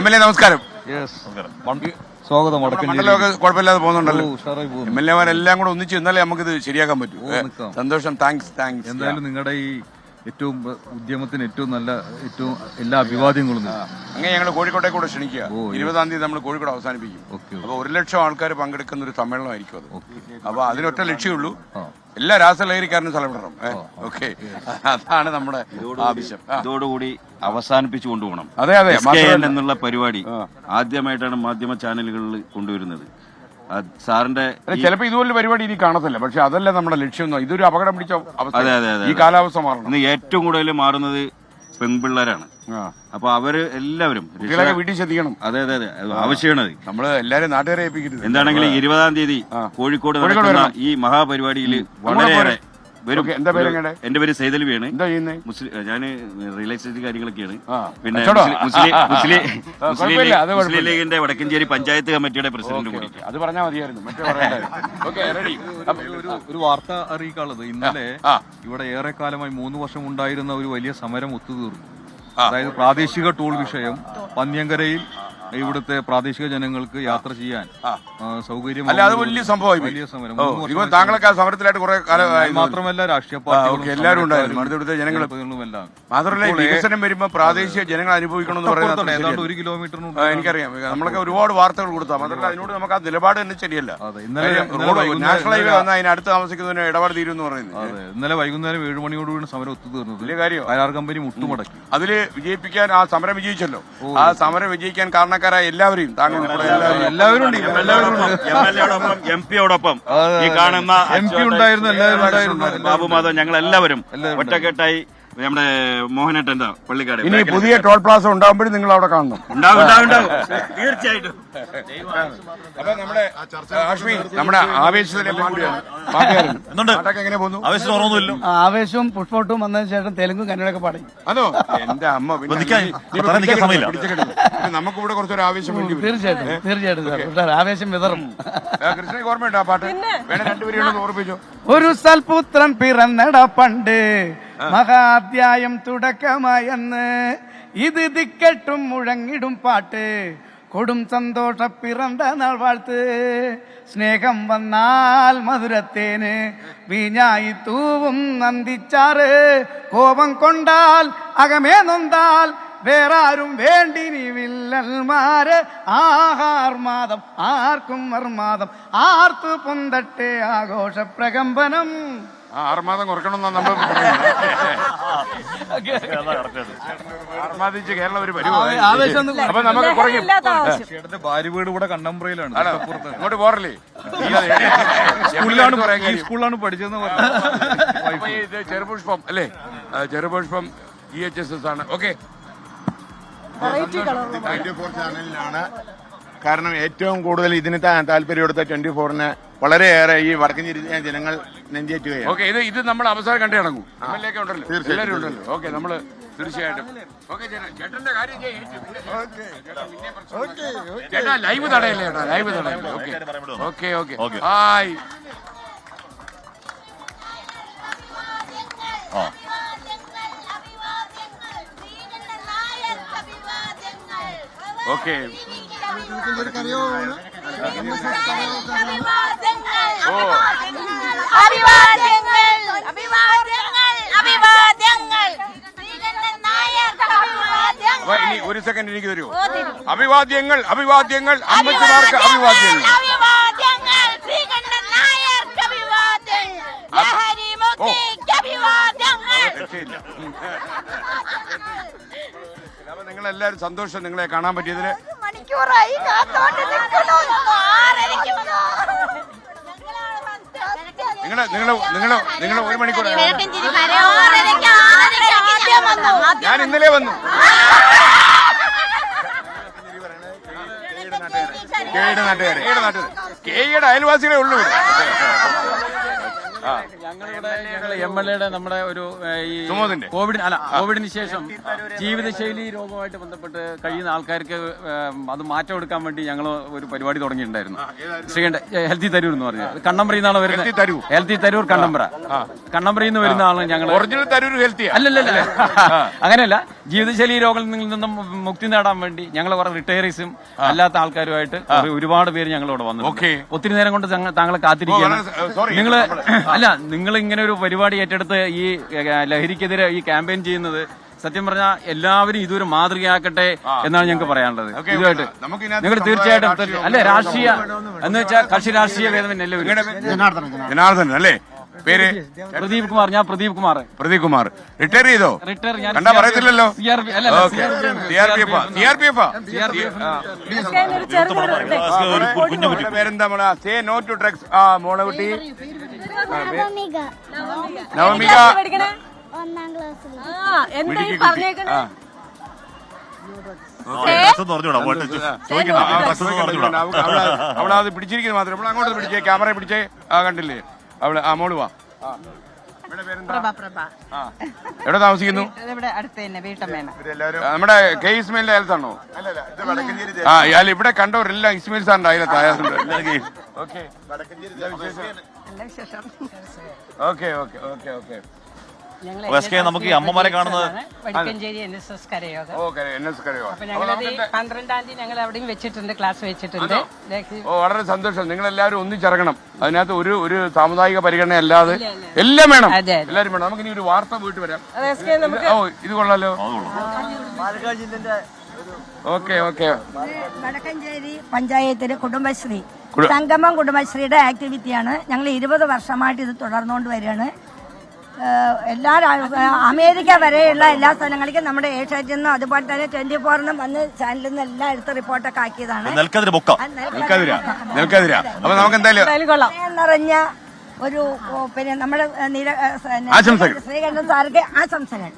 MLA നമസ്കാരം. സ്വാഗതം. മണ്ഡലമൊക്കെ കുഴപ്പമില്ലാതെ പോകുന്നുണ്ടല്ലോ. MLA-മാരെല്ലാം കൂടെ ഒന്നിച്ച് എന്നാലേ നമുക്കിത് ശരിയാക്കാൻ പറ്റൂ. സന്തോഷം. താങ്ക്സ്. എന്തായാലും നിങ്ങളുടെ ഈ ഏറ്റവും ഉദ്യമത്തിന് ഏറ്റവും എല്ലാ അഭിവാദ്യങ്ങളും. അങ്ങനെ ഞങ്ങൾ കോഴിക്കോട്ടേക്ക് കൂടെ ക്ഷണിക്കുക. 20-ാം തീയതി നമ്മൾ കോഴിക്കോട് അവസാനിപ്പിക്കും. അപ്പൊ 1,00,000 ആൾക്കാർ പങ്കെടുക്കുന്ന ഒരു സമ്മേളനമായിരിക്കും അത്. അപ്പൊ അതിനൊറ്റ ലക്ഷ്യമുള്ളൂ, എല്ലാ രാസലഹരിക്കാരനും സ്ഥലം വിടണം. ഓക്കെ, അതാണ് നമ്മുടെ ആവശ്യം. ഇതോടുകൂടി അവസാനിപ്പിച്ചു കൊണ്ടുപോകണം. അതെ എന്നുള്ള പരിപാടി ആദ്യമായിട്ടാണ് മാധ്യമ ചാനലുകളിൽ കൊണ്ടുവരുന്നത്. സാറിന്റെ ചിലപ്പോ ഇതുപോലെ പരിപാടി ഇനി കാണത്തില്ല, പക്ഷെ അതല്ല നമ്മുടെ ലക്ഷ്യം. ഇതൊരു അപകടം പിടിച്ച അവസ്ഥ. ഈ കാലാവസ്ഥ മാറണം. ഏറ്റവും കൂടുതൽ മാറുന്നത് പെൺപിള്ളേരാണ്. അപ്പൊ അവര് എല്ലാവരും വീട്ടിൽ ശ്രദ്ധിക്കണം. അതെ ആവശ്യമാണ്. നമ്മള് എല്ലാരും നാട്ടുകാരെ ഏൽപ്പിക്കരുത്. എന്താണെങ്കിലും 20-ാം തീയതി കോഴിക്കോട് നടക്കുന്ന ഈ മഹാപരിപാടിയിൽ വളരെയേറെ എന്താ പേര്? എന്റെ പേര് സൈതൽവിയാണ്. ഞാൻ റിയൽ എസ്റ്റേറ്റ് കാര്യങ്ങളൊക്കെയാണ്. പിന്നെ മുസ്ലിം ലീഗിന്റെ വടക്കഞ്ചേരി പഞ്ചായത്ത് കമ്മിറ്റിയുടെ പ്രസിഡന്റ് കൂടി. അത് പറഞ്ഞാൽ മതിയായിരുന്നു. ഒരു വാർത്ത അറിയിക്കാനുള്ളത്, ഇന്നലെ ഇവിടെ ഏറെക്കാലമായി 3 വർഷം ഉണ്ടായിരുന്ന ഒരു വലിയ സമരം ഒത്തുതീർന്നു. അതായത് പ്രാദേശിക ടോൾ വിഷയം പന്ന്യങ്കരയിൽ ഇവിടുത്തെ പ്രാദേശിക ജനങ്ങൾക്ക് യാത്ര ചെയ്യാൻ സൗകര്യം. അത് വലിയ സംഭവം. വലിയ സമരം. താങ്കളൊക്കെ ആ സമരത്തിലായിട്ട് കുറെ കാലമായി. മാത്രമല്ല രാഷ്ട്രീയ പാർട്ടികളും എല്ലാവരും ഉണ്ടായിരുന്നു. ഇവിടുത്തെ ജനങ്ങൾ മാത്രമല്ല, വികസനം വരുമ്പോ പ്രാദേശിക ജനങ്ങൾ അനുഭവിക്കണമെന്ന് പറയുന്നത് ഏതാണ്ട് 1 കിലോമീറ്ററിന് എനിക്കറിയാം. നമ്മളൊക്കെ ഒരുപാട് വാർത്തകൾ കൊടുത്താൽ മാത്രമല്ല അതിനോട് നമുക്ക് ആ നിലപാട് തന്നെ ശരിയല്ല. നാഷണൽ ഹൈവേ വന്നാൽ അതിനടുത്ത് താമസിക്കുന്നതിന് ഇടപാട് തീരുമെന്ന് പറയുന്നത്. ഇന്നലെ വൈകുന്നേരം 7 മണിയോടുകൂടി സമരം ഒത്തുതീർന്നത്. വലിയ കാര്യം. കരാർ കമ്പനി മുട്ടുമടക്കി. അതില് വിജയിപ്പിക്കാൻ, ആ സമരം വിജയിച്ചല്ലോ, ആ സമരം വിജയിക്കാൻ കാരണക്കാരായ എല്ലാവരെയും താങ്കൾ എല്ലാവരും MP-യോടൊപ്പം ഈ കാണുന്ന MP ഉണ്ടായിരുന്നു, എല്ലാവരും ഉണ്ടായിരുന്നു. ബാബു മാധവ്, ഞങ്ങൾ എല്ലാവരും ഒറ്റക്കെട്ടായി നമ്മുടെ മോഹനേട്ടന്റെ പള്ളിക്കാട്. ഇനി പുതിയ ടോൾ പ്ലാസ ഉണ്ടാകുമ്പോഴും നിങ്ങൾ അവിടെ കാണണം. ഉണ്ടാവും തീർച്ചയായിട്ടും. അപ്പൊ നമ്മുടെ ആവേശത്തിലെ എങ്ങനെ പോകുന്നു? ആവേശവും പുഷ്പോട്ടും വന്നതിന് ശേഷം തെലുങ്കും കന്നഡയൊക്കെ പാടി. അതോ എന്റെ അമ്മ, നമുക്കിവിടെ കുറച്ചൊരു ആവേശം വേണ്ടി. തീർച്ചയായിട്ടും ആവേശം വിതറും. കൃഷ്ണയ്ക്ക് ഓർമ്മയുണ്ടോ ആ പാട്ട്? വേണേ രണ്ടുപേരും ഓർപ്പിച്ചോ. ഒരു സൽപുത്രൻ പിറന്നട പണ്ട്, മഹാധ്യായം തുടക്കമായെന്ന്, ഇത് ദിക്കെട്ടും മുഴങ്ങിടും പാട്ട്, കൊടും സന്തോഷ പിറണ്ട നാൾ വാഴ്ത്ത്. സ്നേഹം വന്നാൽ മധുരത്തേന് വീഞ്ഞായി തൂവും നന്ദിച്ചാറ്, കോപം കൊണ്ടാൽ അകമേ നൊന്താൽ വേറാരും വേണ്ടിനി വില്ലന്മാര്. ആഹാർമാദം ആർക്കും അർമാദം ആർത്തു പൊന്തട്ടെ ആഘോഷ പ്രകമ്പനം. ആർമാദം കുറയ്ക്കണമെന്നാണ് നമ്മൾ ആർമാദിച്ച് കേരളം ഒരു പരിപാടി. അപ്പൊ നമുക്ക് കുറയ്ക്കും. ഭാര്യ വീട് ഇവിടെ കണ്ടംപറയിലാണ്. അങ്ങോട്ട് പോറല്ലേ? സ്കൂളിലാണ് പഠിച്ചതെന്ന് പറഞ്ഞു. ചെറുപുഷ്പം അല്ലേ? ചെറുപുഷ്പം EHSS ആണ്. ഓക്കെ, 24 ചാനലിനാണ്. കാരണം ഏറ്റവും കൂടുതൽ ഇതിന് താല്പര്യം എടുത്ത 24-ന് വളരെയേറെ ഈ വടക്കഞ്ചേരി ജനങ്ങൾ നെഞ്ചേറ്റുകയാണ്. ഓക്കെ, ഇത് നമ്മൾ അവസാനം കണ്ടു കിടങ്ങും. MLA ഒക്കെ ഉണ്ടല്ലോ, എല്ലാവരും ഉണ്ടല്ലോ. ഓക്കെ, നമ്മള് തീർച്ചയായിട്ടും. ഓക്കെ ചേട്ടന്റെ കാര്യം ചേട്ടാ, ലൈവ് തടയല്ലേ ചേട്ടാ, ലൈവ് തടയല്ലേ. Okay hi. ഓക്കെ, ഇനി ഒരു സെക്കൻഡ് എനിക്ക് തരുമോ? അഭിവാദ്യങ്ങൾ അമ്മച്ചിമാർക്ക് അഭിവാദ്യങ്ങൾ. അപ്പൊ നിങ്ങളെല്ലാരും സന്തോഷം, നിങ്ങളെ കാണാൻ പറ്റിയതില്. നിങ്ങൾ 1 മണിക്കൂർ. ഞാൻ ഇന്നലെ വന്നു. കെയുടെ അയൽവാസികളെ ഉള്ളൂ. ഞങ്ങളുടെ MLA നമ്മുടെ ഒരു ഈ കോവിഡിന് ശേഷം ജീവിതശൈലി രോഗവുമായിട്ട് ബന്ധപ്പെട്ട് കഴിയുന്ന ആൾക്കാർക്ക് അത് മാറ്റം എടുക്കാൻ വേണ്ടി ഞങ്ങൾ ഒരു പരിപാടി തുടങ്ങിയിട്ടുണ്ടായിരുന്നു. ഹെൽത്തി തരൂർ എന്ന് പറഞ്ഞത് കണ്ണമ്പ്ര എന്നാണ് വരുന്നത്. ഹെൽത്തി തരൂർ കണ്ണമ്പ്ര. കണ്ണമ്പ്രയിൽ നിന്ന് വരുന്ന ആളാണ് ഞങ്ങൾ. അല്ലല്ല അങ്ങനെയല്ല, ജീവിതശൈലി രോഗങ്ങളിൽ നിന്നും മുക്തി നേടാൻ വേണ്ടി ഞങ്ങൾ കുറെ റിട്ടയറീസും അല്ലാത്ത ആൾക്കാരുമായിട്ട് ഒരുപാട് പേര് ഞങ്ങളിവിടെ വന്നു. ഒത്തിരി നേരം കൊണ്ട് താങ്കളെ കാത്തിരിക്കുകയാണ്. നിങ്ങൾ ഇങ്ങനെ ഒരു പരിപാടി ഏറ്റെടുത്ത് ഈ ലഹരിക്കെതിരെ ഈ ക്യാമ്പയിൻ ചെയ്യുന്നത് സത്യം പറഞ്ഞാൽ എല്ലാവരും ഇതൊരു മാതൃകയാക്കട്ടെ എന്നാണ് ഞങ്ങൾക്ക് പറയാനുള്ളത്. ഇതുമായിട്ട് നിങ്ങൾ തീർച്ചയായിട്ടും അല്ലെ രാഷ്ട്രീയ എന്ന് വെച്ചാൽ കക്ഷി രാഷ്ട്രീയ ഭേദമന്യേ എല്ലാവരും. ജനാർദ്ദനൻ അല്ലേ പേര്? പ്രദീപ് കുമാർ. ഞാൻ പ്രദീപ് കുമാർ. റിട്ടയർ ചെയ്തോ? റിട്ടയർ ഞാൻ കണ്ടാ പറയത്തില്ലല്ലോ. പേരെന്താ മോളെ? Say no to drugs. മോളെ കുട്ടി നവമിക. അവളത് പിടിച്ചിരിക്കുന്നത് മാത്രം. നമ്മൾ അങ്ങോട്ട് പിടിച്ചേ, ക്യാമറ പിടിച്ചേ. കണ്ടില്ലേ അവള്? മോള് വാ. എവിടെ താമസിക്കുന്നു? നമ്മുടെ കെ ഇസ്മയിലിന്റെ അയലത്താണോ? ഇവിടെ കണ്ടവരെല്ലാം ഇസ്മയിൽ സാറിന്റെ അയലത്ത് ആയാലുണ്ട്. നമുക്ക് ഈ അമ്മമാരെ കാണുന്നത് വടക്കഞ്ചേരി NSS കരയോഗം. 12-ാം തീയതി ഞങ്ങൾ അവിടെയും വെച്ചിട്ടുണ്ട്, ക്ലാസ് വെച്ചിട്ടുണ്ട്. വളരെ സന്തോഷം. നിങ്ങൾ എല്ലാവരും ഒന്നിച്ചിറങ്ങണം. അതിനകത്ത് ഒരു സാമുദായിക പരിഗണന അല്ലാതെ എല്ലാം വേണം, എല്ലാവരും വേണം. നമുക്ക് ഇനി ഒരു വാർത്ത പോയിട്ട് വരാം. ഇത് കൊള്ളാലോ. വടക്കഞ്ചേരി പഞ്ചായത്തിലെ കുടുംബശ്രീ സംഗമം കുടുംബശ്രീയുടെ ആക്ടിവിറ്റിയാണ്. ഞങ്ങൾ 20 വർഷമായിട്ട് ഇത് തുടർന്നുകൊണ്ട് വരികയാണ്. എല്ലാ അമേരിക് വരെയുള്ള എല്ലാ സ്ഥലങ്ങളിലേക്കും നമ്മുടെ ഏഷ്യാറ്റിൽ നിന്നും അതുപോലെ തന്നെ 24-നും വന്ന് ചാനലിൽ നിന്ന് എല്ലാം എടുത്ത് റിപ്പോർട്ടൊക്കെ ആക്കിയതാണ്. നിറഞ്ഞ ഒരു പിന്നെ നമ്മുടെ ശ്രീകണ്ഠൻ സാർക്ക് ആശംസകൾ.